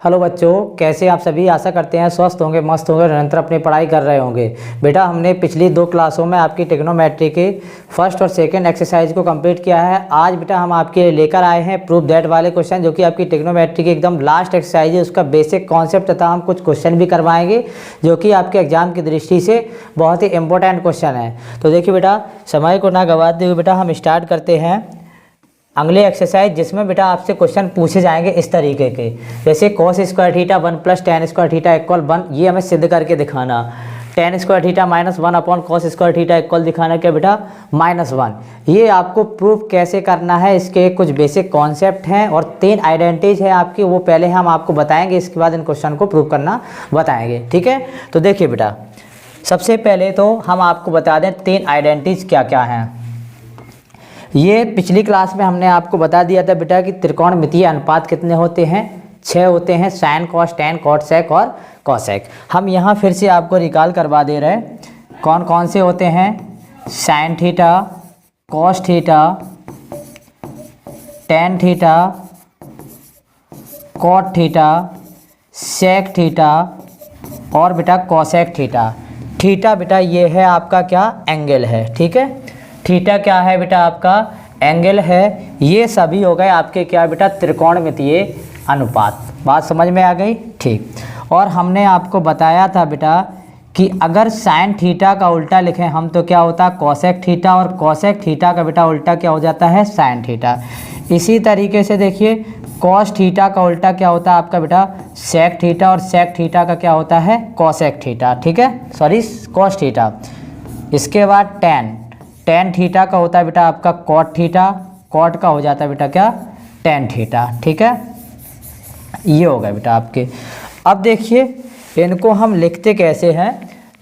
Hello बच्चों, कैसे आप सभी। आशा करते हैं स्वस्थ होंगे, मस्त होंगे, निरंतर अपनी पढ़ाई कर रहे होंगे। बेटा, हमने पिछली 2 क्लासों में आपकी ट्रिग्नोमेट्री के फर्स्ट और सेकंड एक्सरसाइज को कंप्लीट किया है। आज बेटा हम आपके लिए लेकर आए हैं प्रूफ दैट वाले क्वेश्चन, जो कि आपकी ट्रिग्नोमेट्री की एकदम लास्ट एक्सरसाइज है। उसका बेसिक कॉन्सेप्ट तथा हम कुछ क्वेश्चन भी करवाएंगे, जो कि आपके एग्जाम की दृष्टि से बहुत ही इंपॉर्टेंट क्वेश्चन है। तो देखिए बेटा, समय को ना गवाते हुए बेटा हम स्टार्ट करते हैं अगले एक्सरसाइज, जिसमें बेटा आपसे क्वेश्चन पूछे जाएंगे इस तरीके के, जैसे cos square theta 1 + tan square theta equal 1, ये हमें सिद्ध करके दिखाना। tan square theta -1 upon cos square theta equal दिखाना क्या बेटा, -1। ये आपको प्रूफ कैसे करना है, इसके कुछ बेसिक कॉन्सेप्ट हैं और 3 आइडेंटिटीज है आपकी, वो पहले हम आपको बताएंगे, इसके बाद इन क्वेश्चन को प्रूफ करना बताएंगे। ठीक है, तो देखिए बेटा, सबसे पहले तो हम आपको बता दें 3 आइडेंटिटीज क्या क्या हैं। ये पिछली क्लास में हमने आपको बता दिया था बेटा कि त्रिकोणमितीय अनुपात कितने होते हैं, 6 होते हैं, sine cos tan cot sec और कॉसेक। हम यहाँ फिर से आपको रिकॉल करवा दे रहे हैं कौन कौन से होते हैं। Sine theta, cos theta, tan theta, cot theta, sec theta और बेटा कॉसेक थीटा। थीटा बेटा ये है आपका क्या, एंगल है। ठीक है, थीटा क्या है बेटा, आपका एंगल है। ये सभी हो गए आपके क्या बेटा, त्रिकोणमितीय अनुपात। बात समझ में आ गई। ठीक, और हमने आपको बताया था बेटा कि अगर साइन थीटा का उल्टा लिखें हम तो क्या होता है, कॉसेक थीटा, और कॉसेक थीटा का बेटा उल्टा क्या हो जाता है, साइन थीटा। इसी तरीके से देखिए, कॉस थीटा का उल्टा क्या होता है आपका बेटा, सेक थीटा, और सेक थीटा का क्या होता है, कॉसेक थीटा। ठीक है, सॉरी कॉस थीटा। इसके बाद टेन थीटा का होता है बेटा आपका कॉट थीटा, कॉट का हो जाता है बेटा क्या, टेन थीटा। ठीक है, ये हो गया बेटा आपके। अब देखिए इनको हम लिखते कैसे हैं।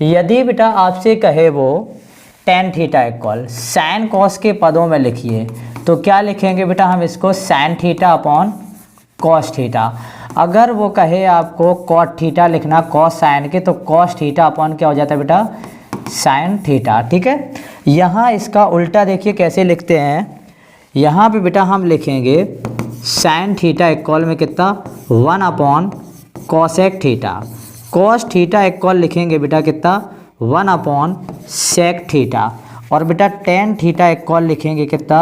यदि बेटा आपसे कहे वो ten theta equal sine cos के पदों में लिखिए, तो क्या लिखेंगे बेटा हम इसको, sign theta upon cos theta. अगर वो कहे आपको कॉट थीटा लिखना कॉस साइन के, तो कॉस थीटा अपॉन क्या हो जाता है बेटा, साइन थीटा। ठीक है, यहाँ इसका उल्टा देखिए कैसे लिखते हैं। यहाँ पे बेटा हम लिखेंगे साइन थीटा इक्वल में कितना, 1 upon cosec theta. Cos theta equal लिखेंगे बेटा कितना, 1 अपॉन सेक थीटा। और बेटा टेन थीटा इक्वल लिखेंगे कितना,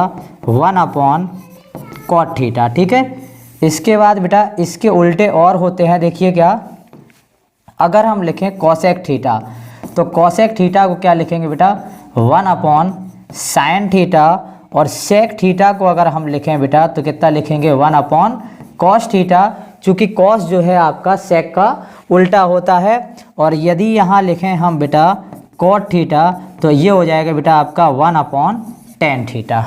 1 अपॉन कॉट थीटा। ठीक है, इसके बाद बेटा इसके उल्टे और होते हैं। देखिए क्या, अगर हम लिखें कॉसेक थीटा, तो कॉसेक थीटा को क्या लिखेंगे बेटा, 1 अपॉन साइन थीटा। और सेक थीटा को अगर हम लिखें बेटा तो कितना लिखेंगे, 1 अपॉन कॉस थीटा, चूँकि कॉस जो है आपका सेक का उल्टा होता है। और यदि यहाँ लिखें हम बेटा कॉट थीटा, तो ये हो जाएगा बेटा आपका 1 अपॉन टेन थीटा।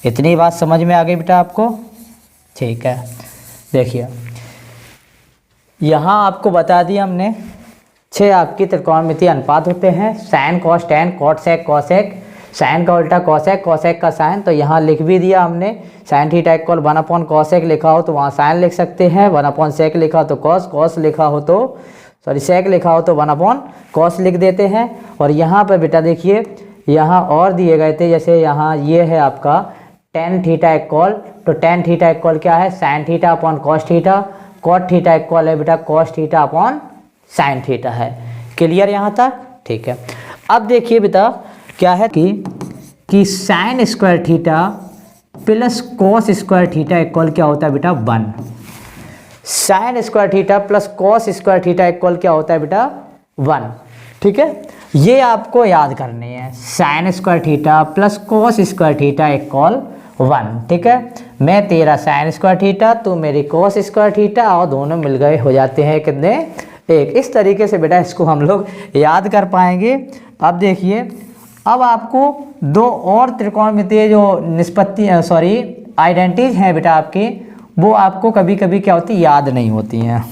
इतनी बात समझ में आ गई बेटा आपको। ठीक है, देखिए यहाँ आपको बता दिया हमने 6 आपकी त्रिकोणमितीय अनुपात होते हैं, sine cos tan cot sec cosec. Sine का उल्टा कॉसेक, कॉसेक का साइन, तो यहाँ लिख भी दिया हमने। Sine theta equal 1 upon cosec लिखा हो तो वहाँ साइन लिख सकते हैं, 1 अपॉन सेक लिखा हो तो कॉस, कॉस लिखा हो तो सॉरी सेक लिखा हो तो 1 अपॉन कॉस लिख देते हैं। और यहाँ पर बेटा देखिए, यहाँ और दिए गए थे, जैसे यहाँ ये है आपका टेन थीटा इक्वल, तो टेन थीटा इक्वल क्या है, sine theta upon cos theta. Cot theta equal है बेटा cos theta upon sine theta है। क्लियर यहाँ तक। ठीक है, अब देखिए बेटा क्या है कि sign square theta plus cos square theta equal क्या होता है बेटा, 1। Sign square theta plus cos square theta equal क्या होता है बेटा, 1। ठीक है, ये आपको याद करनी है, sign square theta plus cos square theta equal 1। ठीक है, मैं तेरा साइन स्क्वायर थीटा, तू मेरी कॉस स्क्वायर थीटा, और दोनों मिल गए हो जाते हैं कितने, 1। इस तरीके से बेटा इसको हम लोग याद कर पाएंगे। अब देखिए, अब आपको 2 और त्रिकोणमितीय जो निष्पत्ति आइडेंटिटीज हैं बेटा आपकी, वो आपको कभी कभी क्या होती, याद नहीं होती हैं।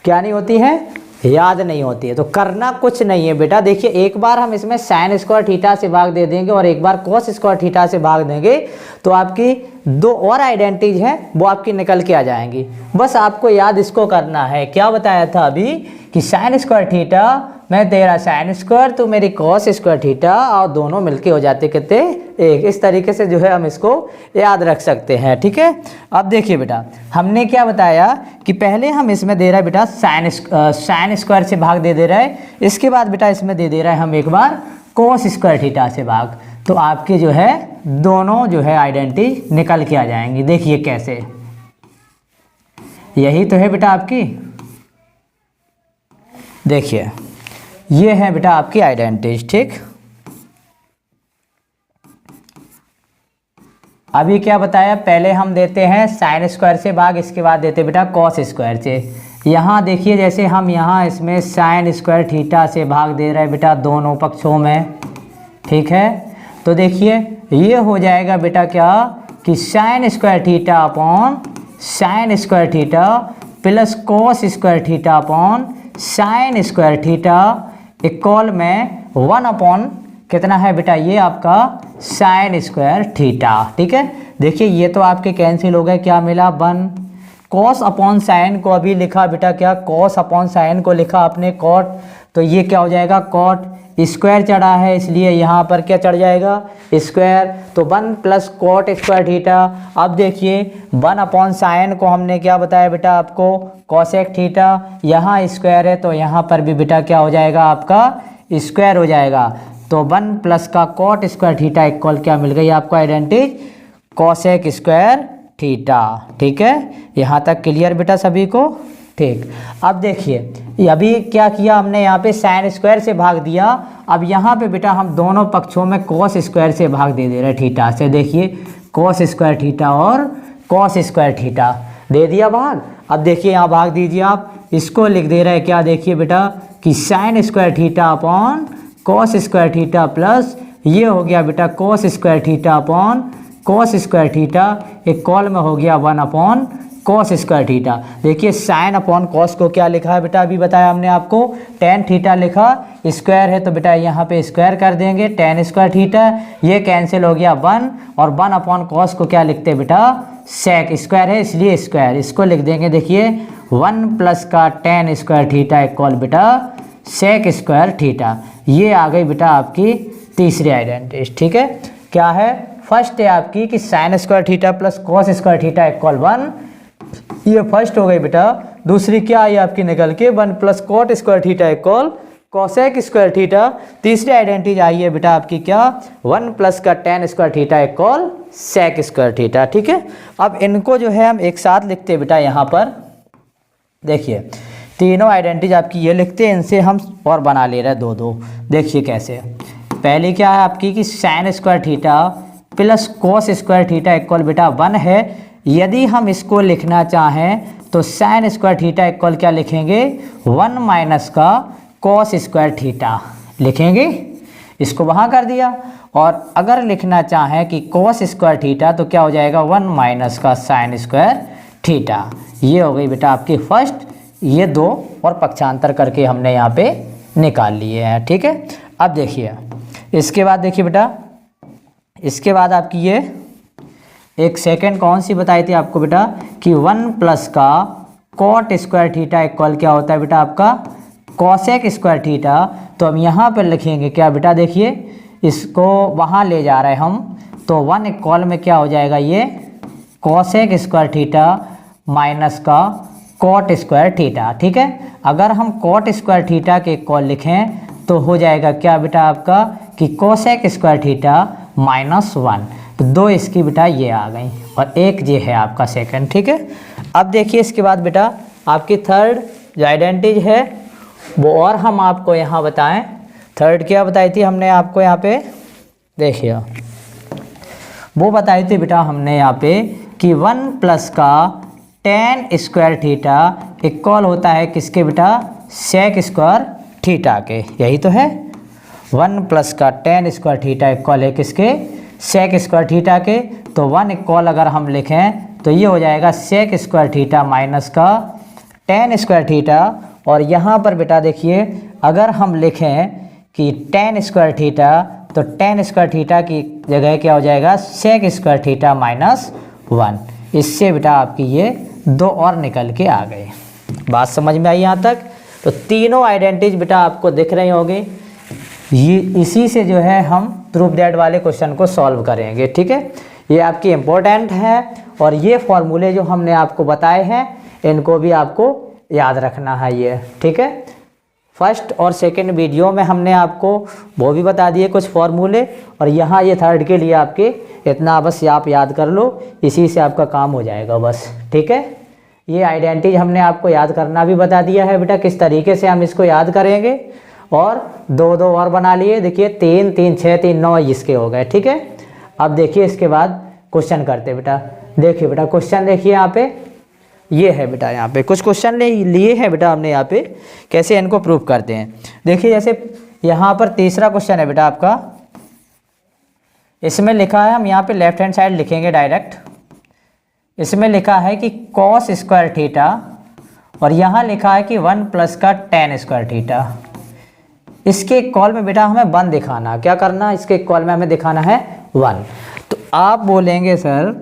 क्या नहीं होती हैं, याद नहीं होती है। तो करना कुछ नहीं है बेटा, देखिए एक बार हम इसमें साइन स्क्वायर थीटा से भाग दे देंगे और एक बार कॉस स्क्वायर थीटा से भाग देंगे, तो आपकी 2 और आइडेंटिटीज हैं वो आपकी निकल के आ जाएंगी। बस आपको याद इसको करना है। क्या बताया था अभी कि साइन स्क्वायर थीटा मैं तेरा साइन स्क्वायर, तू मेरी कॉस स्क्वायर थीटा, और दोनों मिलके हो जाते कितने, एक। इस तरीके से जो है हम इसको याद रख सकते हैं, ठीक है। अब देखिए बेटा, हमने क्या बताया कि पहले हम इसमें दे रहा है बेटा साइन स्क्वायर से भाग दे रहा है, इसके बाद बेटा इसमें दे रहा है हम एक बार कॉस स्क्वायर थीटा से भाग। तो आपके जो है दोनों जो है आइडेंटिटी निकल के आ जाएंगी। देखिए कैसे, यही तो है बेटा आपकी, देखिए ये है बेटा आपकी आइडेंटिटी, ठीक। अभी क्या बताया, पहले हम देते हैं साइन स्क्वायर से भाग, इसके बाद देते बेटा कॉस स्क्वायर से। यहाँ देखिए जैसे हम यहाँ इसमें साइन स्क्वायर थीटा से भाग दे रहे हैं बेटा दोनों पक्षों में, ठीक है। तो देखिए ये हो जाएगा बेटा क्या कि sign square theta upon sine square theta plus cos square theta upon sine square theta equal में 1 अपॉन कितना है बेटा, ये आपका साइन स्क्वायर थीटा, ठीक है। देखिए ये तो आपके कैंसिल हो गए, क्या मिला 1। कॉस अपॉन साइन को अभी लिखा बेटा क्या, कॉस अपॉन साइन को लिखा आपने कॉट, तो ये क्या हो जाएगा कॉट, स्क्वायर चढ़ा है इसलिए यहाँ पर क्या चढ़ जाएगा स्क्वायर, तो 1 प्लस कॉट स्क्वायर थीटा। अब देखिए 1 अपॉन साइन को हमने क्या बताया बेटा आपको, कॉसेक थीटा, यहाँ स्क्वायर है तो यहाँ पर भी बेटा क्या हो जाएगा आपका स्क्वायर हो जाएगा। तो 1 प्लस का कॉट स्क्वायर थीटा इक्वल क्या मिल गई आपको आइडेंटिटी, कॉसेक स्क्वायर थीटा, ठीक है। यहाँ तक क्लियर बेटा सभी को, ठीक। अब देखिए अभी क्या किया हमने, यहाँ पे साइन स्क्वायर से भाग दिया, अब यहाँ पे बेटा हम दोनों पक्षों में कॉस स्क्वायर से भाग दे रहे थीटा से। देखिए कॉस स्क्वायर थीटा और कॉस स्क्वायर थीटा दे दिया भाग। अब देखिए यहाँ भाग दीजिए आप, इसको लिख दे रहे हैं क्या, देखिए बेटा कि sign square theta upon cos square theta plus ये हो गया बेटा cos square theta upon cos square theta equal में हो गया 1 अपॉन कॉस स्क्वायर थीटा। देखिए साइन अपॉन कॉस को क्या लिखा है बेटा, अभी बताया हमने आपको टेन थीटा लिखा, स्क्वायर है तो बेटा यहाँ पे स्क्वायर कर देंगे टेन स्क्वायर थीटा, ये कैंसिल हो गया 1, और 1 अपॉन कॉस को क्या लिखते हैं बेटा सेक, स्क्वायर है इसलिए स्क्वायर, इसको लिख देंगे देखिए 1 प्लस का टेन स्क्वायर थीटा इक्वल बेटा सेक स्क्वायर थीटा। ये आ गई बेटा आपकी तीसरी आइडेंटिटी, ठीक है। क्या है, फर्स्ट है आपकी कि sign square theta plus cos square theta equal 1, ये फर्स्ट हो गई बेटा। दूसरी क्या आई आपकी निकल के 1 plus cot square theta equal cosec square theta. तीसरी आइडेंटिटी आई है बेटा आपकी क्या, 1 प्लस का tan square theta equal sec square theta, ठीक है। अब इनको जो है हम एक साथ लिखते हैं बेटा, यहाँ पर देखिए तीनों आइडेंटिटी आपकी ये लिखते हैं, इनसे हम और बना ले रहे हैं 2-2। देखिए कैसे, पहले क्या है आपकी कि sign square theta plus cos square theta equal बेटा 1 है। यदि हम इसको लिखना चाहें तो साइन स्क्वायर थीटा इक्वल क्या लिखेंगे 1 माइनस का कॉस स्क्वायर थीटा लिखेंगे, इसको वहाँ कर दिया। और अगर लिखना चाहें कि कॉस स्क्वायर थीटा तो क्या हो जाएगा 1 माइनस का साइन स्क्वायर थीटा। ये हो गई बेटा आपकी फर्स्ट, ये 2 और पक्षांतर करके हमने यहाँ पे निकाल लिए हैं, ठीक है। अब देखिए इसके बाद देखिए बेटा, इसके बाद आपकी ये एक सेकंड कौन सी बताई थी आपको बेटा कि 1 प्लस का कॉट स्क्वायर थीटा इक्वल क्या होता है बेटा आपका कॉसेक स्क्वायर थीटा। तो हम यहाँ पर लिखेंगे क्या बेटा, देखिए इसको वहाँ ले जा रहे हैं हम, तो 1 इक्वल में क्या हो जाएगा ये कॉसेक स्क्वायर थीटा माइनस का कॉट स्क्वायर थीटा, ठीक है। अगर हम कॉट स्क्वायर थीटा के इक्वल लिखें तो हो जाएगा क्या बेटा आपका कि कोसेक स्क्वायर थीटा माइनस 1, तो 2 इसकी बेटा ये आ गई और 1 ये है आपका सेकंड, ठीक है। अब देखिए इसके बाद बेटा आपकी थर्ड जो आइडेंटिटी है वो और हम आपको यहाँ बताएं। थर्ड क्या बताई थी हमने आपको यहाँ पे, देखिए वो बताई थी बेटा हमने यहाँ पे कि 1 प्लस का टेन स्क्वायर थीटा इक्वल होता है किसके बेटा सेक स्क्वायर थीटा के, यही तो है। 1 प्लस का टेन स्क्वायर थीटा इक्वल है किसके सेक स्क्वायर थीटा के। तो 1 इक्वल अगर हम लिखें तो ये हो जाएगा सेक स्क्वायर थीटा माइनस का टेन स्क्वायर थीटा। और यहाँ पर बेटा देखिए अगर हम लिखें कि टेन स्क्वायर थीटा तो टेन स्क्वायर थीटा की जगह क्या हो जाएगा सेक स्क्वायर थीटा माइनस 1। इससे बेटा आपकी ये 2 और निकल के आ गए। बात समझ में आई यहाँ तक? तो तीनों आइडेंटिटीज बेटा आपको दिख रही होगी। ये इसी से जो है हम प्रूफ दैट वाले क्वेश्चन को सॉल्व करेंगे, ठीक है। ये आपकी इम्पोर्टेंट है और ये फॉर्मूले जो हमने आपको बताए हैं इनको भी आपको याद रखना है ये, ठीक है। फर्स्ट और सेकंड वीडियो में हमने आपको वो भी बता दिए कुछ फॉर्मूले, और यहाँ ये थर्ड के लिए आपके इतना बस आप याद कर लो, इसी से आपका काम हो जाएगा बस, ठीक है। ये आइडेंटिटी हमने आपको याद करना भी बता दिया है बेटा, किस तरीके से हम इसको याद करेंगे। और दो दो और बना लिए, देखिए 3 3 6 3 9 इसके हो गए, ठीक है। अब देखिए इसके बाद क्वेश्चन करते बेटा। देखिए बेटा क्वेश्चन देखिए यहाँ पे ये है बेटा, यहाँ पे कुछ क्वेश्चन लिए हैं बेटा हमने यहाँ पे, कैसे इनको प्रूव करते हैं। देखिए जैसे यहाँ पर तीसरा क्वेश्चन है बेटा आपका, इसमें लिखा है, हम यहाँ पे लेफ्ट हैंड साइड लिखेंगे डायरेक्ट। इसमें लिखा है कि कॉस स्क्वायर थीटा, और यहाँ लिखा है कि 1 प्लस का tan स्क्वायर थीटा। इसके कॉल में बेटा हमें 1 दिखाना, क्या करना, इसके कॉल में हमें दिखाना है 1। तो आप बोलेंगे सर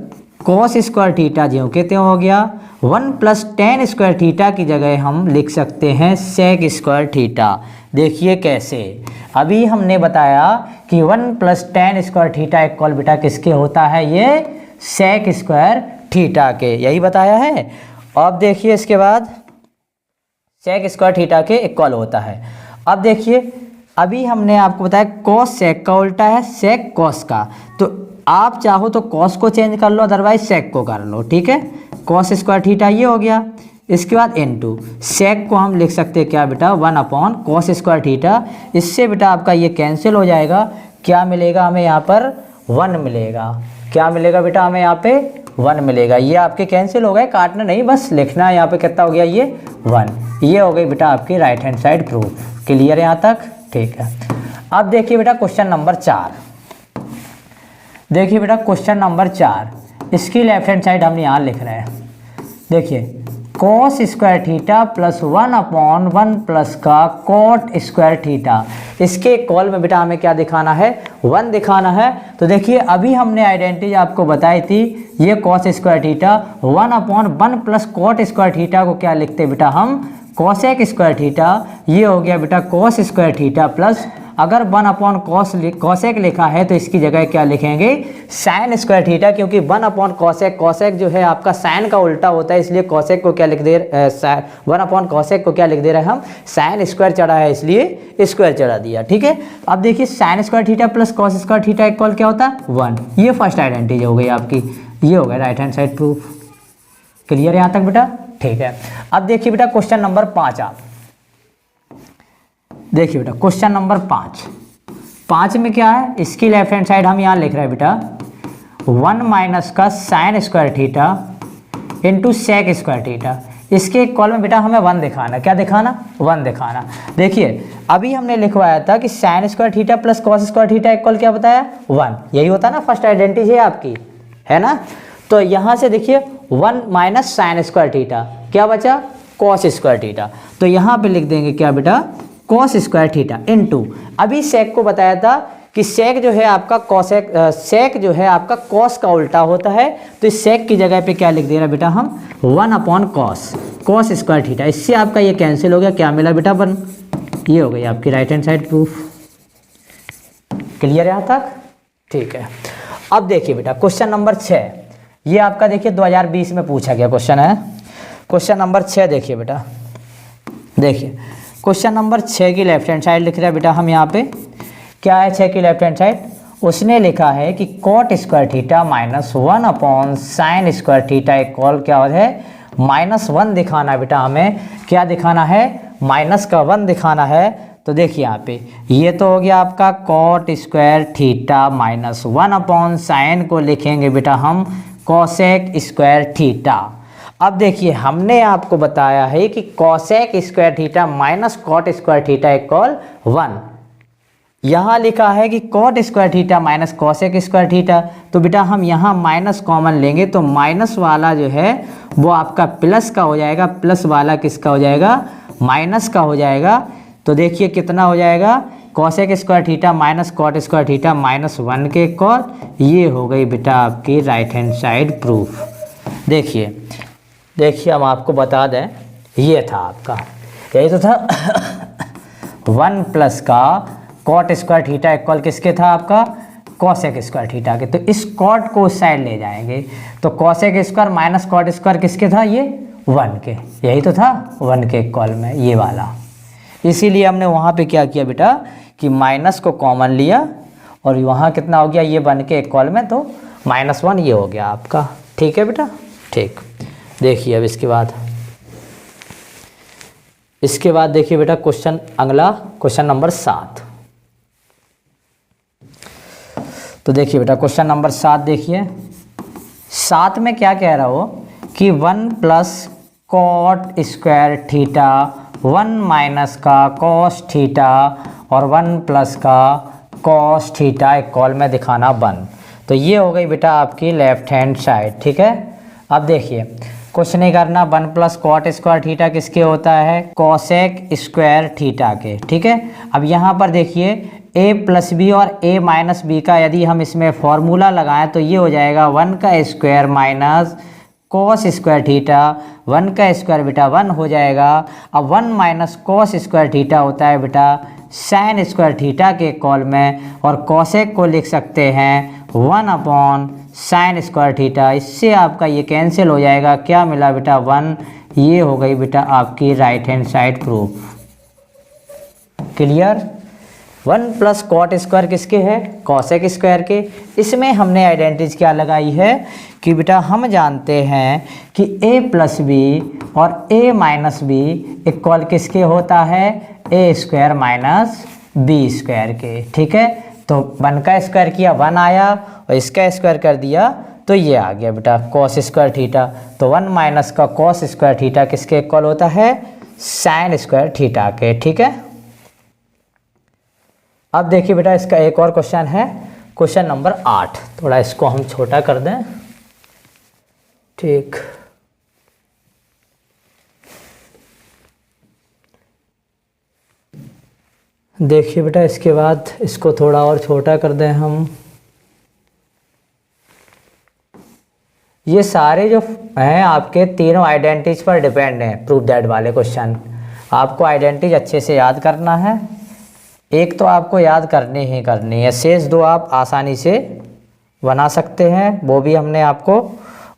कॉस स्क्वायर थीटा ज्यों के त्यों हो गया, 1 प्लस tan स्क्वायर थीटा की जगह हम लिख सकते हैं सेक स्क्वायर थीटा। देखिए कैसे, अभी हमने बताया कि 1 plus tan square theta equal बेटा किसके होता है, ये सेक स्क्वायर थीटा के, यही बताया है। अब देखिए इसके बाद सेक स्क्वायर थीटा के इक्वल होता है। अब देखिए अभी हमने आपको बताया कॉस सेक का उल्टा है सेक कॉस का, तो आप चाहो तो कॉस को चेंज कर लो, अदरवाइज सेक को कर लो, ठीक है। कॉस स्क्वायर थीटा ये हो गया, इसके बाद इनटू सेक को हम लिख सकते हैं क्या बेटा, 1 अपॉन कॉस स्क्वायर थीटा। इससे बेटा आपका ये कैंसिल हो जाएगा, क्या मिलेगा हमें यहाँ पर 1 मिलेगा। क्या मिलेगा बेटा हमें यहाँ पे 1 मिलेगा। ये आपके कैंसिल हो गए, काटना नहीं बस लिखना है। यहाँ पे कितना हो गया, ये 1। ये हो गई बेटा आपकी right hand side proof. Clear यहाँ तक, ठीक है। अब देखिए बेटा क्वेश्चन नंबर 4। देखिए बेटा क्वेश्चन नंबर 4, इसकी लेफ्ट हैंड साइड हम यहाँ लिख रहे हैं। देखिए cos square theta plus 1 upon 1 plus का कॉट स्क्वायर थीटा। इसके कॉल में बेटा हमें क्या दिखाना है, 1 दिखाना है। तो देखिए अभी हमने आइडेंटिटी आपको बताई थी, ये cos square theta 1 upon 1 plus cot square theta को क्या लिखते बेटा हम, कॉसेक स्क्वायर थीटा। ये हो गया बेटा कॉस स्क्वायर थीटा प्लस, अगर 1 अपॉन कॉसेक लिखा है तो इसकी जगह क्या लिखेंगे, साइन स्क्वायर थीटा, क्योंकि 1 अपॉन कॉसेक, कॉसेक जो है आपका साइन का उल्टा होता है, इसलिए कॉसेक को क्या लिख दे 1 अपॉन कॉसेक को क्या लिख दे रहे हैं हम, साइन स्क्वायर चढ़ा है इसलिए स्क्वायर चढ़ा दिया, ठीक है। अब देखिए sign square theta plus cos square theta equal क्या होता है 1। ये फर्स्ट आइडेंटिटी हो गई आपकी, ये हो गया right hand side proof. Clear यहाँ तक बेटा, ठीक है। अब देखिए बेटा क्वेश्चन नंबर 5। आप देखिए बेटा क्वेश्चन नंबर 5 में क्या है, इसकी लेफ्ट हैंड साइड हम यहाँ लिख रहे हैं बेटा 1 माइनस का sine square theta into sec square theta. इसके कॉल में बेटा हमें 1 दिखाना, क्या दिखाना, 1 दिखाना। देखिए अभी हमने लिखवाया था कि sign square theta plus cos square theta equal क्या बताया 1, यही होता है ना, फर्स्ट आइडेंटिटी है आपकी, है ना। तो यहाँ से देखिए 1 माइनस साइन स्क्वायर थीटा, क्या बचा कॉस स्क्वायर थीटा। तो यहाँ पे लिख देंगे क्या बेटा कॉस स्क्वायर थीटा इनटू, अभी सेक को बताया था कि सेक जो है आपका कॉसेक, सेक जो है आपका कॉस का उल्टा होता है, तो इस सेक की जगह पे क्या लिख दे रहा है बेटा हम 1 अपॉन कॉस स्क्वायर थीटा। इससे आपका ये कैंसिल हो गया, क्या मिला बेटा 1। ये हो गई आपकी right hand side proof. Clear यहाँ तक, ठीक है। अब देखिए बेटा क्वेश्चन नंबर 6, ये आपका देखिए 2020 में पूछा गया क्वेश्चन है। क्वेश्चन नंबर 6 देखिए बेटा, देखिए क्वेश्चन नंबर 6 की लेफ्ट हैंड साइड लिख रहा है बेटा हम यहाँ पे, क्या है 6 की लेफ्ट हैंड साइड, उसने लिखा है कि cot square theta minus 1 upon sine square theta equal क्या है -1 दिखाना है बेटा हमें, क्या दिखाना है माइनस का 1 दिखाना है। तो देखिए यहाँ पे ये तो हो गया आपका cot square theta minus 1 upon sine को लिखेंगे बेटा हम कॉसेक स्क्वायर थीटा। अब देखिए हमने आपको बताया है कि cosec square theta minus cot square theta equal 1। यहाँ लिखा है कि cot square theta minus cosec square theta, तो बेटा हम यहाँ माइनस कॉमन लेंगे तो माइनस वाला जो है वो आपका प्लस का हो जाएगा, प्लस वाला किसका हो जाएगा माइनस का हो जाएगा। तो देखिए कितना हो जाएगा cosec square theta minus cot square theta -1 के इक्वल। ये हो गई बेटा आपकी राइट हैंड साइड प्रूफ। देखिए हम आपको बता दें, ये था आपका, यही तो था 1 प्लस का कॉट स्क्वायर थीटा इक्वल किसके था आपका कॉसेक स्क्वायर थीटा के। तो इस कॉट को उस साइड ले जाएंगे तो cosec square minus cot square किसके था ये 1 के, यही तो था 1 के इक्वल में ये वाला। इसीलिए हमने वहाँ पे क्या किया बेटा कि माइनस को कॉमन लिया और वहाँ कितना हो गया ये 1 के इक्वल में, तो -1 ये हो गया आपका। ठीक है बेटा, ठीक। देखिए अब इसके बाद देखिए बेटा क्वेश्चन अगला क्वेश्चन नंबर 7। तो देखिए बेटा क्वेश्चन नंबर 7 देखिए 7 में क्या कह रहा हो कि 1 plus cot square theta 1 minus का कॉस थीटा और 1 प्लस का कॉस थीटा इक्वल में दिखाना 1। तो ये हो गई बेटा आपकी लेफ्ट हैंड साइड। ठीक है, अब देखिए कुछ नहीं करना, 1 प्लस कॉट स्क्वायर थीटा किसके होता है कॉसेक स्क्वायर थीटा के। ठीक है, अब यहाँ पर देखिए a प्लस बी और a माइनस बी का यदि हम इसमें फॉर्मूला लगाएं तो ये हो जाएगा 1 का square minus cos square theta, 1 का स्क्वायर बेटा 1 हो जाएगा। अब 1 माइनस कॉस स्क्वायर थीटा होता है बेटा साइन स्क्वायर थीटा के कॉल में, और कॉसेक को लिख सकते हैं 1 अपॉन साइन स्क्वायर थीटा। इससे आपका ये कैंसिल हो जाएगा, क्या मिला बेटा 1। ये हो गई बेटा आपकी right hand side proof. Clear. 1 plus cot square किसके है कॉसेक स्क्वायर के। इसमें हमने आइडेंटिटी क्या लगाई है कि बेटा हम जानते हैं कि a प्लस बी और a माइनस बी इक्वल किसके होता है a square minus B square के। ठीक है, तो 1 का स्क्वायर किया 1 आया और इसका स्क्वायर कर दिया तो ये आ गया बेटा कॉस स्क्वायर थीटा। तो 1 माइनस का कॉस स्क्वायर थीटा किसके इक्वल होता है साइन स्क्वायर थीटा के। ठीक है, अब देखिए बेटा इसका एक और क्वेश्चन है क्वेश्चन नंबर 8। थोड़ा इसको हम छोटा कर दें। ठीक, देखिए बेटा इसके बाद इसको थोड़ा और छोटा कर दें हम। ये सारे जो हैं आपके तीनों आइडेंटिटीज पर डिपेंड हैं प्रूफ दैट वाले क्वेश्चन। आपको आइडेंटिटीज अच्छे से याद करना है, एक तो आपको याद करनी ही करनी है, शेष 2 आप आसानी से बना सकते हैं, वो भी हमने आपको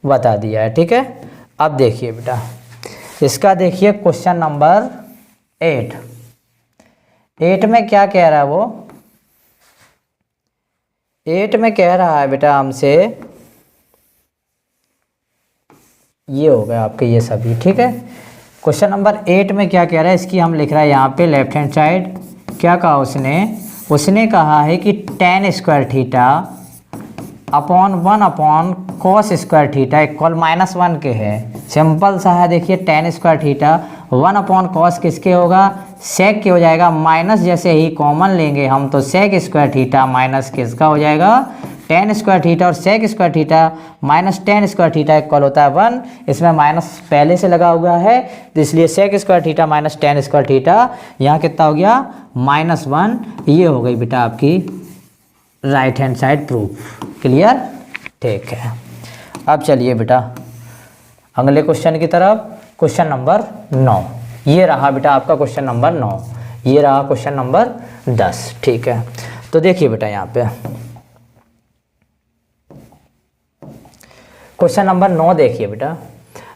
बता दिया है। ठीक है, अब देखिए बेटा इसका देखिए क्वेश्चन नंबर 8 में क्या कह रहा है वो 8 में कह रहा है बेटा हमसे ये हो गया आपके ये सभी। ठीक है, क्वेश्चन नंबर 8 में क्या कह रहा है इसकी हम लिख रहा है यहाँ पे लेफ्ट हैंड साइड। क्या कहा उसने कहा है कि tan square theta upon 1 upon cos square theta equal -1 के है। सिंपल सा है, देखिए tan square theta 1 upon cos किसके होगा सेक के हो जाएगा, माइनस जैसे ही कॉमन लेंगे हम तो सेक स्क्वायर थीटा माइनस किसका हो जाएगा tan स्क्वायर थीटा, और sec square theta minus tan square theta equal होता है 1। इसमें माइनस पहले से लगा हुआ है तो इसलिए sec square theta minus tan square theta यहाँ कितना हो गया -1। ये हो गई बेटा आपकी right hand side proof. Clear, ठीक है। अब चलिए बेटा अगले क्वेश्चन की तरफ, क्वेश्चन नंबर 9। ये रहा बेटा आपका क्वेश्चन नंबर 9, ये रहा क्वेश्चन नंबर 10। ठीक है, तो देखिए बेटा यहाँ पे क्वेश्चन नंबर 9 देखिए बेटा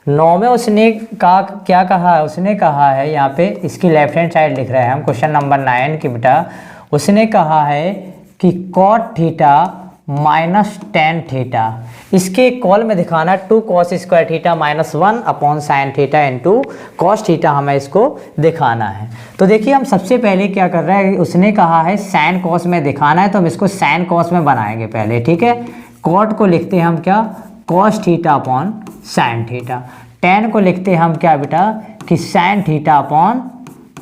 9 में उसने क्या कहा है, उसने कहा है यहाँ पे इसकी लेफ्ट हैंड साइड लिख रहे हैं हम क्वेश्चन नंबर 9 की बेटा। उसने कहा है कि cot theta minus tan theta इसके कॉल में दिखाना 2 cos square theta -1 upon sine theta into cos theta हमें इसको दिखाना है। तो देखिए हम सबसे पहले क्या कर रहे हैं, उसने कहा है साइन कॉस में दिखाना है तो हम इसको साइन कॉस में बनाएंगे पहले। ठीक है, कॉट को लिखते हैं हम क्या cos theta upon sine theta, tan को लिखते हैं हम क्या बेटा कि sine theta upon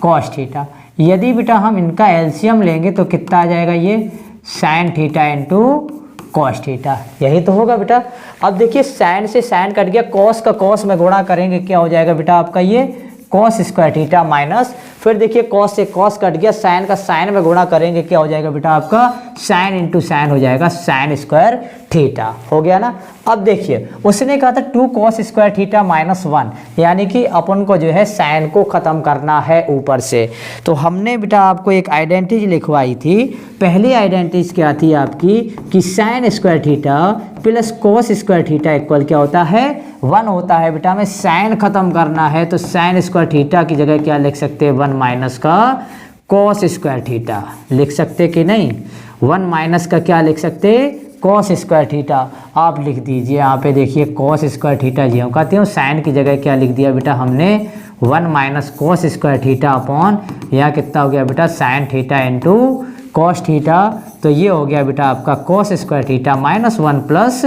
cos theta. यदि बेटा हम इनका एलसीएम लेंगे तो कितना आ जाएगा ये sign theta into cos theta, यही तो होगा बेटा। अब देखिए साइन से साइन कट गया, कॉस का कॉस में गुणा करेंगे क्या हो जाएगा बेटा आपका ये कॉस स्क्वायर थीटा माइनस, फिर देखिए कॉस से कॉस कट गया, साइन का साइन में गुणा करेंगे, क्या हो जाएगा बेटा आपका साइन इंटू साइन हो जाएगा साइन स्क्वायर थीटा, हो गया ना। अब देखिए उसने कहा था 2 कॉस स्क्वायर थीटा माइनस 1, यानी कि अपन को जो है साइन को ख़त्म करना है ऊपर से। तो हमने बेटा आपको एक आइडेंटिटी लिखवाई थी, पहली आइडेंटिटी क्या थी आपकी कि sign square theta plus cos square theta equal क्या होता है 1 होता है। बेटा हमें साइन खत्म करना है तो साइन स्क्वायर थीटा की जगह क्या लिख सकते हैं 1 माइनस का कॉस स्क्वायर थीटा लिख सकते कि नहीं, 1 माइनस का क्या लिख सकते कॉस स्क्वायर थीटा, आप लिख दीजिए यहाँ पे देखिए कॉस स्क्वायर थीटा जी हम कहते हो, साइन की जगह क्या लिख दिया बेटा हमने 1 minus cos square theta upon यहाँ कितना हो गया बेटा sign theta into cos theta. तो ये हो गया बेटा आपका cos square theta minus 1 plus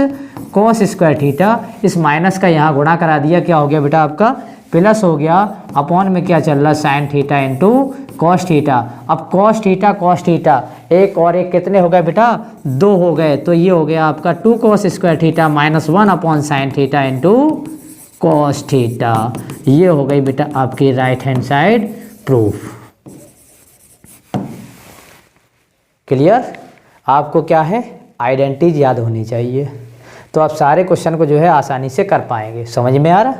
cos square theta, इस माइनस का यहाँ गुणा करा दिया, क्या हो गया बेटा आपका प्लस हो गया, अपॉन में क्या चल रहा sign theta into cos theta. अब कॉस थीटा एक और एक कितने हो गए बेटा 2 हो गए, तो ये हो गया आपका 2 cos square theta minus 1 upon sine theta into cos theta. ये हो गई बेटा आपकी right hand side proof. Clear, आपको क्या है आइडेंटिटीज याद होनी चाहिए, तो आप सारे क्वेश्चन को जो है आसानी से कर पाएंगे, समझ में आ रहा।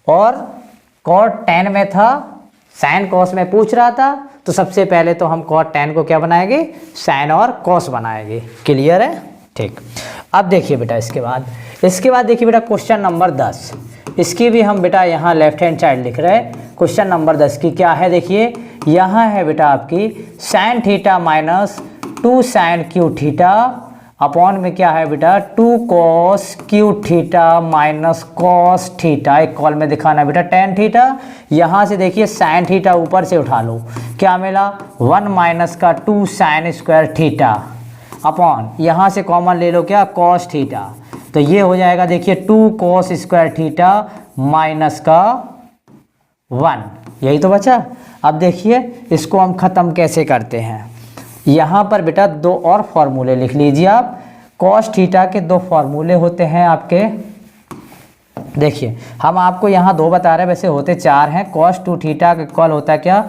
और कॉट 10 में था, साइन कॉस में पूछ रहा था, तो सबसे पहले तो हम कॉट 10 को क्या बनाएंगे साइन और कॉस बनाएंगे। क्लियर है, ठीक। अब देखिए बेटा इसके बाद देखिए बेटा क्वेश्चन नंबर 10, इसकी भी हम बेटा यहाँ लेफ्ट हैंड साइड लिख रहे हैं। क्वेश्चन नंबर 10 की क्या है देखिए, यहाँ है बेटा आपकी sine theta minus 2 sine cube theta upon में क्या है बेटा 2 cos cube theta minus cos theta, एक कॉल में दिखाना बेटा टेन थीटा। यहाँ से देखिए साइन थीटा ऊपर से उठा लो, क्या मिला 1 माइनस का 2 साइन स्क्वायर थीटा अपॉन यहाँ से कॉमन ले लो क्या कॉस थीटा, तो ये हो जाएगा देखिए 2 कॉस स्क्वायर थीटा माइनस का 1, यही तो बचा। अब देखिए इसको हम ख़त्म कैसे करते हैं, यहाँ पर बेटा 2 और फॉर्मूले लिख लीजिए आप। कॉस थीटा के 2 फॉर्मूले होते हैं आपके, देखिए हम आपको यहाँ 2 बता रहे हैं, वैसे होते 4 हैं। कॉस 2 थीटा का इक्वल होता है क्या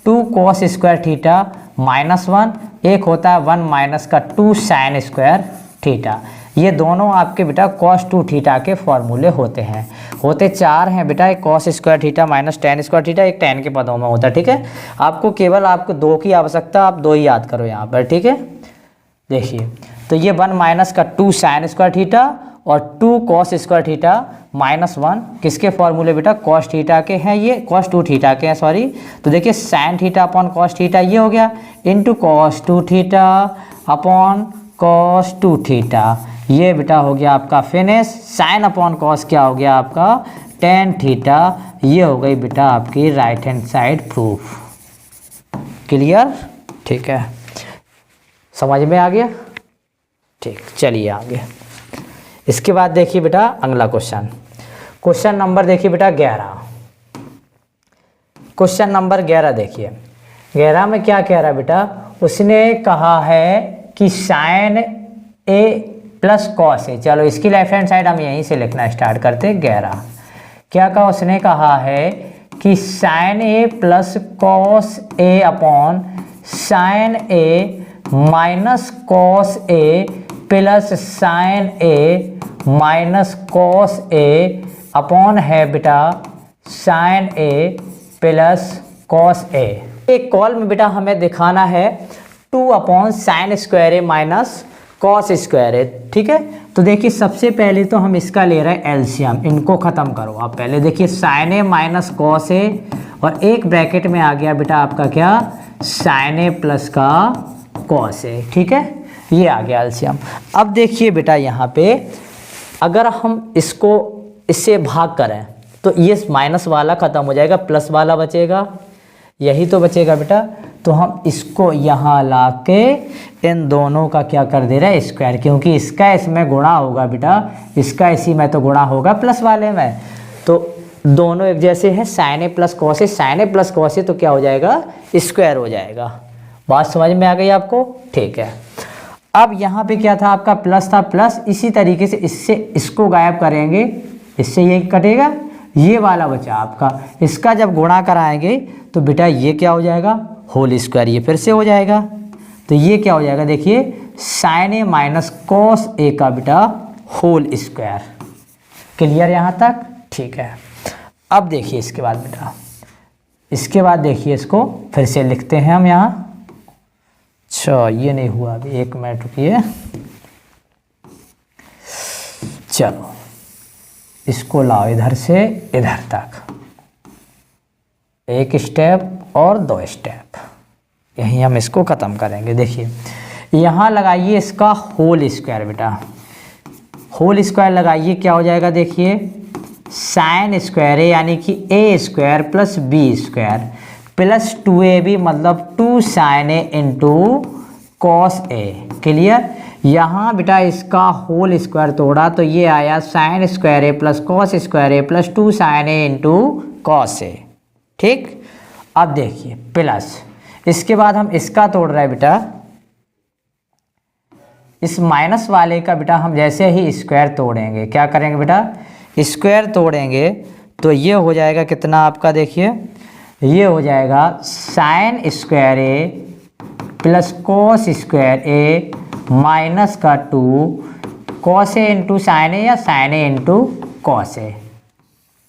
2 कॉस स्क्वायर थीटा माइनस 1, एक होता है 1 माइनस का 2 साइन स्क्वायर थीटा। ये दोनों आपके बेटा कॉस 2 थीटा के फॉर्मूले होते हैं, होते 4 हैं बेटा, एक cos square theta minus ten square theta, एक टेन के पदों में होता है, ठीक है। आपको केवल आपको 2 की आवश्यकता, आप 2 ही याद करो यहाँ पर, ठीक है। देखिए तो ये 1 माइनस का 2 साइन स्क्वायर थीटा और 2 कॉस स्क्वायर थीटा माइनस 1 किसके फॉर्मूले बेटा कॉस थीटा के हैं, ये कॉस 2 थीटा के हैं सॉरी। तो देखिए sign theta upon cos theta ये हो गया into cos 2 theta upon cos 2 theta, ये बेटा हो गया आपका फिनिश। साइन अपॉन कॉस क्या हो गया आपका टेन थीटा, ये हो गई बेटा आपकी right hand side proof. Clear, ठीक है, समझ में आ गया, ठीक। चलिए आगे, इसके बाद देखिए बेटा अगला क्वेश्चन नंबर देखिए बेटा 11। क्वेश्चन नंबर 11 देखिए, 11 में क्या कह रहा है बेटा, उसने कहा है कि sign A plus cos A, चलो इसकी लेफ्ट हैंड साइड हम यहीं से लिखना स्टार्ट करते हैं। 11 क्या कहा, उसने कहा है कि sign A plus cos A upon sine A minus cos A plus sign A minus cos A upon है बेटा sign A plus cos A. एक कॉल में बेटा हमें दिखाना है 2 अपॉन साइन स्क्वायर ए माइनस कॉस स्क्वायर है, ठीक है। तो देखिए सबसे पहले तो हम इसका ले रहे हैं एलसीएम, इनको ख़त्म करो आप पहले। देखिए sign A minus cos A और एक ब्रैकेट में आ गया बेटा आपका क्या साइन ए प्लस का कॉस ए, ठीक है, ये आ गया एलसीएम। अब देखिए बेटा यहाँ पे अगर हम इसको इससे भाग करें तो ये माइनस वाला ख़त्म हो जाएगा, प्लस वाला बचेगा, यही तो बचेगा बेटा। तो हम इसको यहाँ ला के इन दोनों का क्या कर दे रहे हैं स्क्वायर, क्योंकि इसका इसमें गुणा होगा बेटा, इसका इसी में तो गुणा होगा प्लस वाले में, तो दोनों एक जैसे हैं। Sign A plus cos A, sign A plus cos A तो क्या हो जाएगा स्क्वायर हो जाएगा। बात समझ में आ गई आपको, ठीक है। अब यहाँ पे क्या था आपका प्लस था, प्लस इसी तरीके से इससे इसको गायब करेंगे, इससे ये कटेगा, ये वाला बचा आपका, इसका जब गुणा कराएंगे तो बेटा ये क्या हो जाएगा, होल स्क्वायर, ये फिर से हो जाएगा। तो ये क्या हो जाएगा, देखिए sign A minus cos A का बेटा होल स्क्वायर। क्लियर यहाँ तक? ठीक है। अब देखिए इसके बाद बेटा, इसके बाद देखिए इसको फिर से लिखते हैं हम यहाँ। अच्छा ये नहीं हुआ अभी, 1 मिनट रुकिए। चलो इसको लाओ इधर से इधर तक, 1 स्टेप और 2 स्टेप, यहीं हम इसको ख़त्म करेंगे। देखिए यहाँ लगाइए इसका होल स्क्वायर बेटा, होल स्क्वायर लगाइए, क्या हो जाएगा देखिए, साइन स्क्वायर है यानी कि A square plus B square plus 2ab मतलब 2 sine A into cos A. Clear? यहाँ बेटा इसका होल स्क्वायर तोड़ा तो ये आया sine square A plus cos square A plus 2 sine A into cos A. ठीक, अब देखिए प्लस, इसके बाद हम इसका तोड़ रहे हैं बेटा, इस माइनस वाले का बेटा हम जैसे ही स्क्वायर तोड़ेंगे, क्या करेंगे बेटा, स्क्वायर तोड़ेंगे तो ये हो जाएगा कितना आपका, देखिए ये हो जाएगा sign square A plus cos square A minus का 2 कॉस ए इंटू साइन ए या sign A into cos A.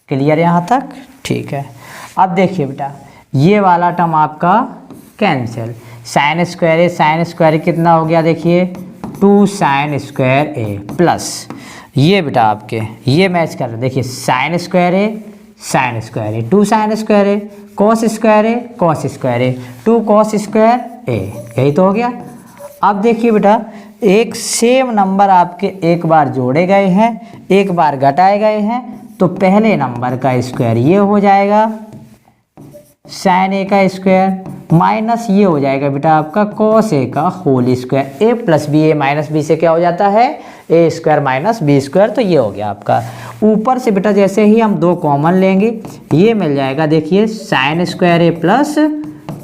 Clear यहाँ तक? ठीक है। अब देखिए बेटा ये वाला टर्म आपका कैंसिल, साइन स्क्वायर कितना हो गया, देखिए 2 साइन स्क्वायर ए प्लस ये बेटा आपके ये मैच कर रहे, देखिए साइन स्क्वायर ए 2 साइन स्क्वायर ए कॉस स्क्वायर ए 2 कॉस स्क्वायर ए, यही तो हो गया। अब देखिए बेटा एक सेम नंबर आपके एक बार जोड़े गए हैं, एक बार घटाए गए हैं, तो पहले नंबर का स्क्वायर ये हो जाएगा साइन ए का स्क्वायर माइनस ये हो जाएगा बेटा आपका कॉस ए का whole square, A plus B, A minus B से क्या हो जाता है, ए स्क्वायर माइनस बी स्क्वायर, तो ये हो गया आपका। ऊपर से बेटा जैसे ही हम 2 कॉमन लेंगे ये मिल जाएगा, देखिए sign square A plus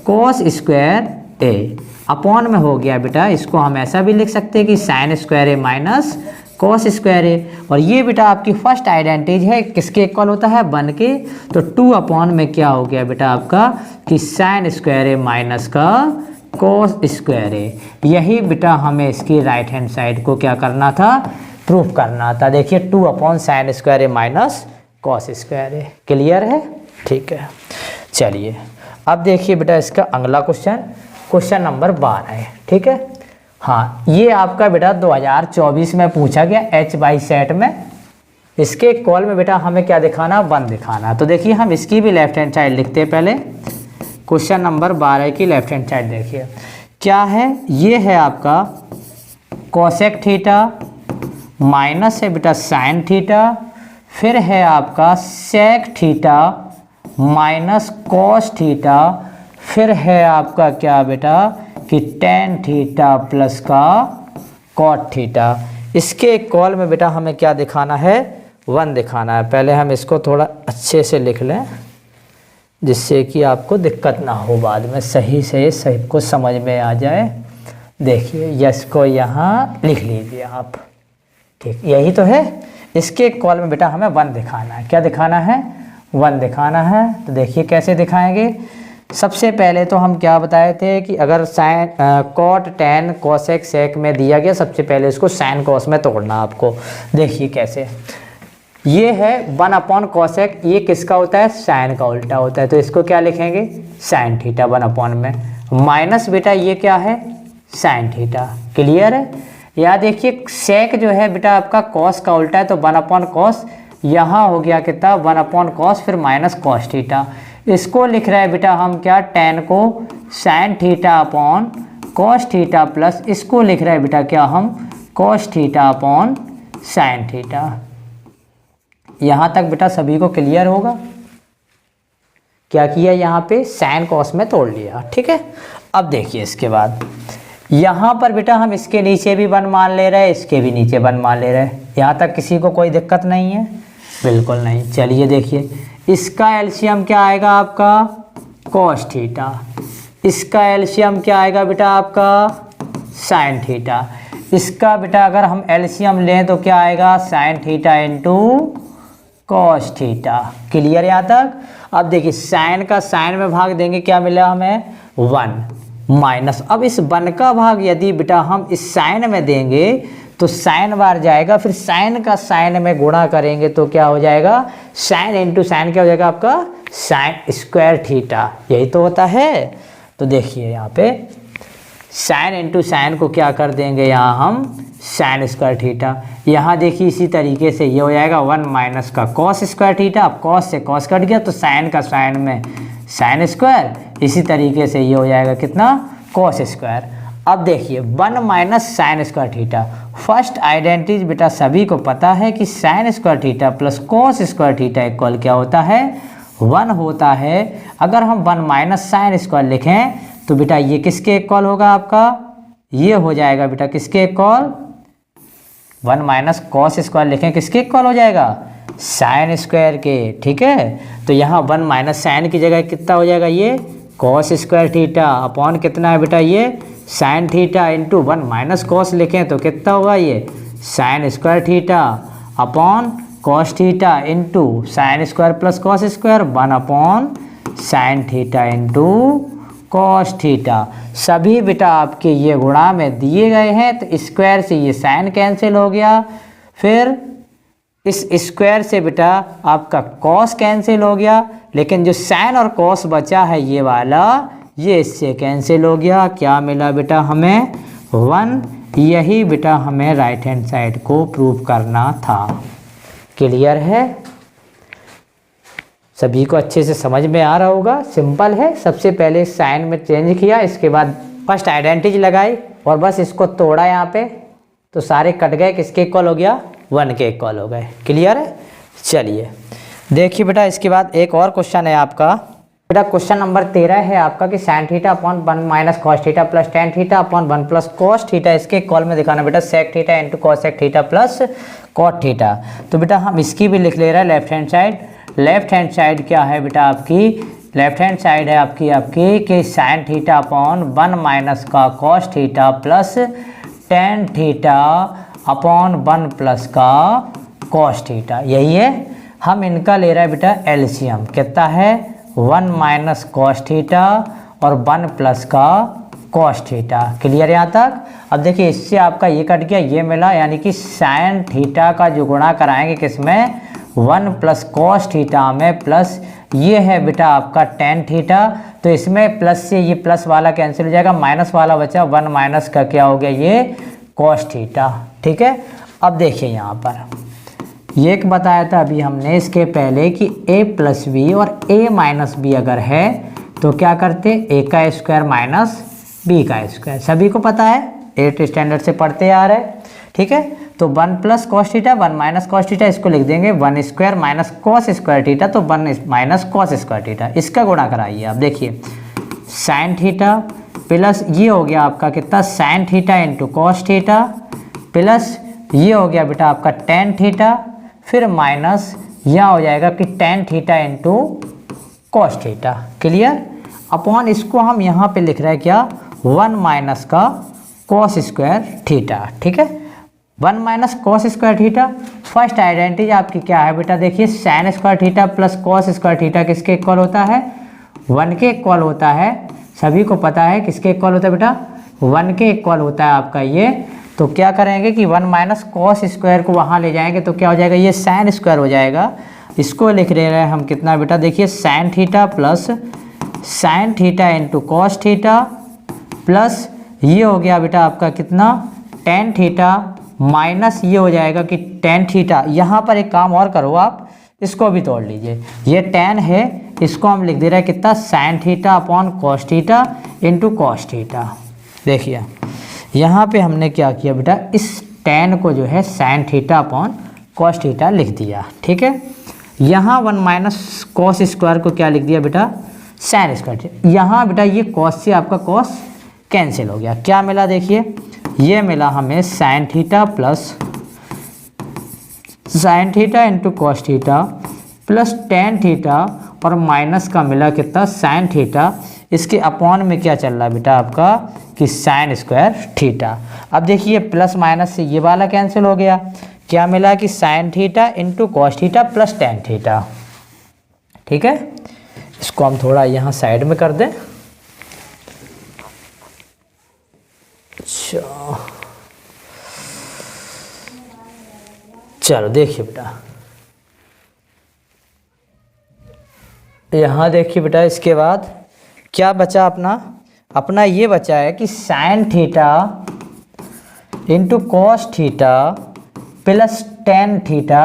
cos square A upon में हो गया बेटा, इसको हम ऐसा भी लिख सकते हैं कि साइन स्क्वायर ए माइनस कॉस स्क्वायर ए, और ये बेटा आपकी फर्स्ट आइडेंटिटी है, किसके इक्वल होता है, 1 के, तो 2 अपॉन में क्या हो गया बेटा आपका कि साइन स्क्वायर ए माइनस का कॉस स्क्वायर ए। यही बेटा हमें इसकी राइट हैंड साइड को क्या करना था, प्रूफ करना था। देखिए 2 अपॉन साइन स्क्वायर ए माइनस कॉस स्क्वायर ए। क्लियर है? ठीक है। चलिए अब देखिए बेटा इसका अगला क्वेश्चन नंबर 12 है। ठीक है, हाँ ये आपका बेटा 2024 में पूछा गया HY सेट में। इसके कॉल में बेटा हमें क्या दिखाना, 1 दिखाना। तो देखिए हम इसकी भी लेफ्ट हैंड साइड लिखते हैं पहले। क्वेश्चन नंबर 12 की लेफ्ट हैंड साइड देखिए क्या है, ये है आपका कोसेक थीटा माइनस है बेटा साइन थीटा, फिर है आपका sec theta minus cos theta, फिर है आपका क्या बेटा कि टेन थीटा प्लस का कॉट थीटा। इसके कॉल में बेटा हमें क्या दिखाना है, 1 दिखाना है। पहले हम इसको थोड़ा अच्छे से लिख लें जिससे कि आपको दिक्कत ना हो, बाद में सही से सही को समझ में आ जाए। देखिए यस को यहाँ लिख लीजिए आप। ठीक, यही तो है। इसके कॉल में बेटा हमें 1 दिखाना है। क्या दिखाना है, 1 दिखाना है। तो देखिए कैसे दिखाएंगे। सबसे पहले तो हम क्या बताए थे कि अगर sine cot tan cosec sec में दिया गया, सबसे पहले इसको साइन कॉस में तोड़ना आपको। देखिए कैसे, ये है 1 अपॉन कोसेक, ये किसका होता है, साइन का उल्टा होता है, तो इसको क्या लिखेंगे साइन थीटा 1 अपॉन में, माइनस बेटा ये क्या है साइन थीटा। क्लियर है? या देखिए सेक जो है बेटा आपका कॉस का उल्टा है, तो 1 अपॉन कॉस, यहाँ हो गया कितना 1 अपॉन कॉस फिर माइनस कॉस थीटा। इसको लिख रहे हैं बेटा हम क्या, टेन को sign theta upon cos theta plus इसको लिख रहे हैं बेटा क्या हम cos theta upon sine theta. यहाँ तक बेटा सभी को क्लियर होगा। क्या किया यहाँ पे, साइन कॉस में तोड़ लिया। ठीक है, अब देखिए इसके बाद यहाँ पर बेटा हम इसके नीचे भी 1 मान ले रहे हैं, इसके भी नीचे 1 मान ले रहे हैं। यहाँ तक किसी को कोई दिक्कत नहीं है, बिल्कुल नहीं। चलिए देखिए इसका एलसीएम क्या आएगा आपका कॉस थीटा, इसका एलसीएम क्या आएगा बेटा आपका साइन थीटा। इसका बेटा अगर हम एलसीएम लें तो क्या आएगा sign theta into cos theta. Clear यहाँ तक। अब देखिए साइन का साइन में भाग देंगे, क्या मिला हमें 1 माइनस। अब इस 1 का भाग यदि बेटा हम इस साइन में देंगे तो साइन बार जाएगा, फिर साइन का साइन में गुणा करेंगे तो क्या हो जाएगा, साइन इंटू साइन क्या हो जाएगा आपका साइन स्क्वायर थीटा। यही तो होता है। तो देखिए यहाँ पे साइन इंटू साइन को क्या कर देंगे यहाँ हम साइन स्क्वायर थीटा। यहाँ देखिए इसी तरीके से ये हो जाएगा 1 माइनस का कॉस स्क्वायर थीटा। अब कॉस से कॉस कट गया तो साइन का साइन में साइन स्क्वायर, इसी तरीके से ये हो जाएगा कितना कॉस स्क्वायर। अब देखिए 1 minus sign square theta. First identity बेटा सभी को पता है कि sign square theta plus cos square theta equal क्या होता है 1 होता है। अगर हम 1 माइनस साइन स्क्वायर लिखें तो बेटा ये किसके इक्वल होगा आपका, ये हो जाएगा बेटा किसके इक्वल, 1 माइनस कॉस स्क्वायर लिखें किसके इक्वल हो जाएगा साइन स्क्वायर के। ठीक है, तो यहाँ 1 माइनस साइन की जगह कितना हो जाएगा ये कॉस स्क्वायर थीटा अपॉन कितना है बेटा ये sign theta into 1 minus cos लिखें तो कितना होगा ये sign square theta upon cos theta into sine square plus cos square 1 upon sine theta into cos theta. सभी बेटा आपके ये गुणा में दिए गए हैं तो स्क्वायर से ये साइन कैंसिल हो गया, फिर इस स्क्वायर से बेटा आपका कॉस कैंसिल हो गया, लेकिन जो साइन और कॉस बचा है ये वाला ये इससे कैंसिल हो गया। क्या मिला बेटा हमें 1। यही बेटा हमें राइट हैंड साइड को प्रूव करना था। क्लियर है, सभी को अच्छे से समझ में आ रहा होगा। सिंपल है, सबसे पहले साइन में चेंज किया, इसके बाद फर्स्ट आइडेंटिटी लगाई और बस इसको तोड़ा यहाँ पे तो सारे कट गए, किसके इक्वल हो गया 1 के इक्वल हो गए। क्लियर है। चलिए देखिए बेटा इसके बाद एक और क्वेश्चन है आपका बेटा, क्वेश्चन नंबर 13 है आपका कि sine theta upon 1 minus cos theta plus tan theta upon 1 plus cos theta इसके इक्वल में दिखाना बेटा sec theta into cosec theta plus cot theta. तो बेटा हम इसकी भी लिख ले रहे हैं left hand side. Left hand side क्या है बेटा आपकी, लेफ्ट हैंड साइड है आपकी कि साइन थीटा अपॉन 1 माइनस का cos theta plus tan theta upon 1 plus का कॉस थीटा। यही है, हम इनका ले रहे हैं बेटा एलसीएम कितना है 1 माइनस कॉस थीटा और 1 प्लस का कॉस थीटा। क्लियर यहाँ तक। अब देखिए इससे आपका ये कट गया, ये मिला, यानी कि साइन थीटा का जो गुणा कराएंगे किसमें 1 प्लस कॉस थीटा में प्लस ये है बेटा आपका टेन थीटा, तो इसमें प्लस से ये प्लस वाला कैंसिल हो जाएगा, माइनस वाला बचा 1 माइनस का क्या हो गया ये कॉस थीटा। ठीक है। अब देखिए यहाँ पर ये एक बताया था अभी हमने इसके पहले कि a प्लस बी और a माइनस बी अगर है तो क्या करते a का स्क्वायर माइनस b का स्क्वायर। सभी को पता है, 8th स्टैंडर्ड से पढ़ते आ रहे हैं। ठीक है, तो 1 plus cos theta 1 minus cos theta, इसको लिख देंगे 1 square minus cos square theta, तो 1 माइनस कॉस स्क्वायर थीटा। इसका गुणा कराइए आप, देखिए साइन थीटा प्लस ये हो गया आपका कितना sign theta into cos theta plus ये हो गया बेटा आपका टेन थीटा, फिर माइनस यहाँ हो जाएगा कि tan theta into cos theta. Clear. Upon इसको हम यहाँ पे लिख रहे हैं क्या 1 माइनस का कॉस स्क्वायर थीटा। ठीक है, 1 minus cos square theta. First identity आपकी क्या है बेटा, देखिए sign square theta plus cos square theta किसके इक्वल होता है 1 के इक्वल होता है। सभी को पता है किसके इक्वल होता है बेटा 1 के इक्वल होता है आपका ये। तो क्या करेंगे कि 1 माइनस कॉस स्क्वायर को वहाँ ले जाएंगे तो क्या हो जाएगा ये साइन स्क्वायर हो जाएगा। इसको लिख रहे हैं हम कितना बेटा, देखिए sine theta plus sign theta into cos theta plus ये हो गया बेटा आपका कितना टेन थीटा माइनस ये हो जाएगा कि टेन थीटा। यहाँ पर एक काम और करो आप, इसको भी तोड़ लीजिए, ये टेन है इसको हम लिख दे रहे हैं कितना sign theta upon cos theta into cos theta. देखिए यहाँ पे हमने क्या किया बेटा, इस टेन को जो है sine theta upon cos theta लिख दिया। ठीक है, यहाँ 1 माइनस कॉस स्क्वायर को क्या लिख दिया बेटा साइन स्क्वायर। यहाँ बेटा ये कॉस से आपका कॉस कैंसिल हो गया, क्या मिला देखिए ये मिला हमें sine theta plus sign theta into cos theta plus tan theta और माइनस का मिला कितना साइन थीटा। इसके अपॉन में क्या चल रहा है बेटा आपका कि साइन स्क्वायर थीटा। अब देखिए प्लस माइनस से ये वाला कैंसिल हो गया, क्या मिला कि sine theta into cos theta plus tan theta. ठीक है, इसको हम थोड़ा यहाँ साइड में कर दें। अच्छा चलो देखिए बेटा, यहाँ देखिए बेटा, इसके बाद क्या बचा अपना ये बचा है कि sine theta into cos theta plus tan theta,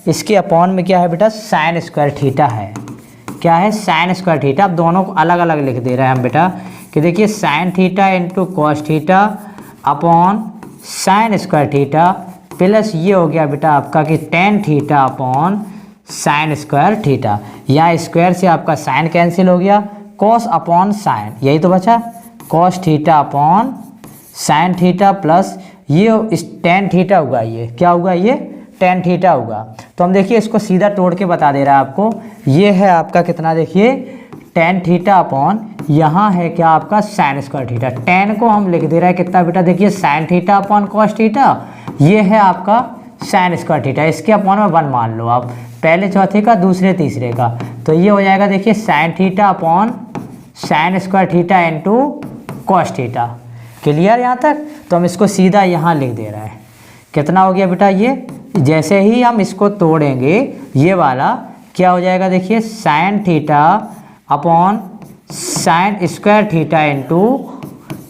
इसके अपॉन में क्या है बेटा, साइन स्क्वायर थीटा है। क्या है, साइन स्क्वायर थीटा। अब दोनों को अलग अलग लिख दे रहे हैं हम बेटा कि देखिए sign theta into cos theta upon sine square theta plus ये हो गया बेटा आपका कि tan theta upon sine square theta. यहाँ स्क्वायर से आपका साइन कैंसिल हो गया, कॉस अपॉन साइन, यही तो बचा, cos theta upon sine theta plus ये इस टेन थीटा होगा, ये क्या होगा, ये टेन थीटा होगा। तो हम देखिए इसको सीधा तोड़ के बता दे रहा है आपको। ये है आपका कितना, देखिए टेन थीटा अपॉन यहाँ है क्या आपका साइन स्क्वायर थीटा। टेन को हम लिख दे रहा है कितना बेटा, देखिए sign theta upon cos theta, ये है आपका साइन स्क्वायर थीटा, इसके अपॉन में 1 मान लो आप, पहले चौथे का दूसरे तीसरे का, तो ये हो जाएगा देखिए sign theta upon sine square theta into cos theta. Clear यहाँ तक? तो हम इसको सीधा यहाँ लिख दे रहे हैं, कितना हो गया बेटा, ये जैसे ही हम इसको तोड़ेंगे ये वाला क्या हो जाएगा, देखिए sign theta upon sine square theta into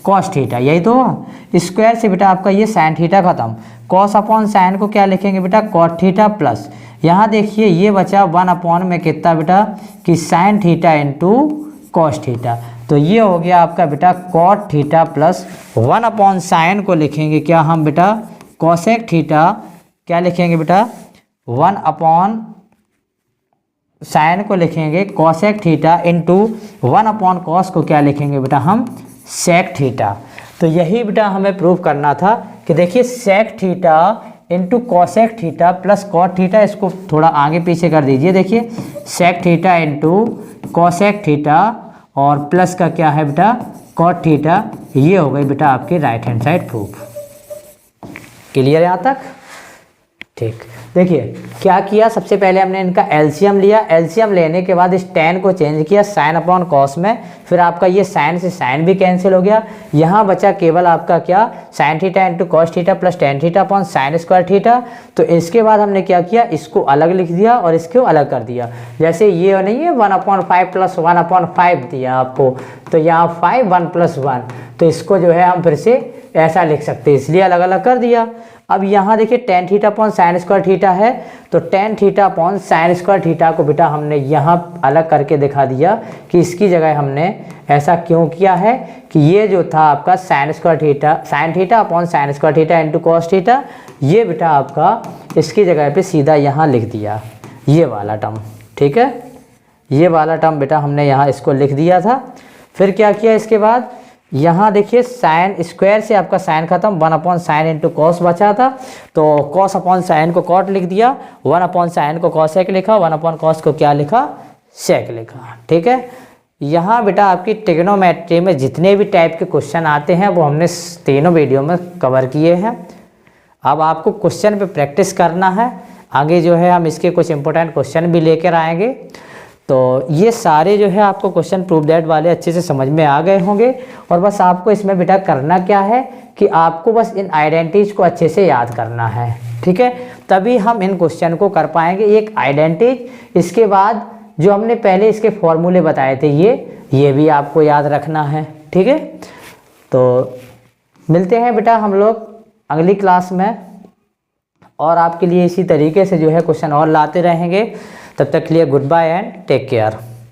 cos theta, यही तो स्क्वायर से बेटा आपका ये साइन थीटा खत्म, कॉस अपॉन साइन को क्या लिखेंगे बेटा, कॉट थीटा प्लस यहाँ देखिए ये बचा 1 अपॉन में कितना बेटा कि sine theta into cos theta. तो ये हो गया आपका बेटा cot theta plus 1 upon sine को लिखेंगे क्या हम बेटा, कॉसेक थीटा, क्या लिखेंगे बेटा 1 अपॉन साइन को लिखेंगे cosec theta into 1 upon cos को क्या लिखेंगे बेटा हम सेक थीटा। तो यही बेटा हमें प्रूव करना था कि देखिए sec theta into cosec theta plus cot theta, इसको थोड़ा आगे पीछे कर दीजिए, देखिए sec theta into cosec theta और प्लस का क्या है बेटा कॉट थीटा, ये हो गई बेटा आपकी right hand side proof. Clear यहाँ तक? ठीक, देखिए क्या किया, सबसे पहले हमने इनका एलसीएम लिया, एलसीएम लेने के बाद इस टेन को चेंज किया साइन अपॉन कॉस में, फिर आपका ये साइन से साइन भी कैंसिल हो गया, यहाँ बचा केवल आपका क्या sign theta into cos theta plus tan theta upon sine square theta. तो इसके बाद हमने क्या किया, इसको अलग लिख दिया और इसको अलग कर दिया, जैसे ये नहीं है 1/5 प्लस 1/5 दिया आपको, तो यहाँ 5 1 + 1, तो इसको जो है हम फिर से ऐसा लिख सकते हैं, इसलिए अलग अलग कर दिया। अब यहाँ देखिए ten theta upon sine square theta है, तो tan theta upon sine square theta को बेटा हमने यहाँ अलग करके दिखा दिया कि इसकी जगह हमने ऐसा क्यों किया है कि ये जो था आपका sign theta upon sine square theta into cos theta, ये बेटा आपका इसकी जगह पे सीधा यहाँ लिख दिया ये वाला टर्म। ठीक है, ये वाला टर्म बेटा हमने यहाँ इसको लिख दिया था। फिर क्या किया, इसके बाद यहाँ देखिए साइन स्क्वायर से आपका साइन खत्म, 1 अपॉन साइन इंटू कॉस बचा था, तो कॉस अपॉन साइन को कॉट लिख दिया, 1 अपॉन साइन को कॉसेक लिखा, 1 अपॉन कॉस को क्या लिखा सेक लिखा। ठीक है, यहाँ बेटा आपकी ट्रिग्नोमेट्री में जितने भी टाइप के क्वेश्चन आते हैं वो हमने तीनों वीडियो में कवर किए हैं। अब आपको क्वेश्चन पे प्रैक्टिस करना है, आगे जो है हम इसके कुछ इंपॉर्टेंट क्वेश्चन भी लेकर आएंगे। तो ये सारे जो है आपको क्वेश्चन प्रूफ दैट वाले अच्छे से समझ में आ गए होंगे, और बस आपको इसमें बेटा करना क्या है कि आपको बस इन आइडेंटिटीज को अच्छे से याद करना है। ठीक है, तभी हम इन क्वेश्चन को कर पाएंगे। एक आइडेंटिटी, इसके बाद जो हमने पहले इसके फॉर्मूले बताए थे ये भी आपको याद रखना है। ठीक है, तो मिलते हैं बेटा हम लोग अगली क्लास में, और आपके लिए इसी तरीके से जो है क्वेश्चन और लाते रहेंगे। तब तक के लिए goodbye and take care.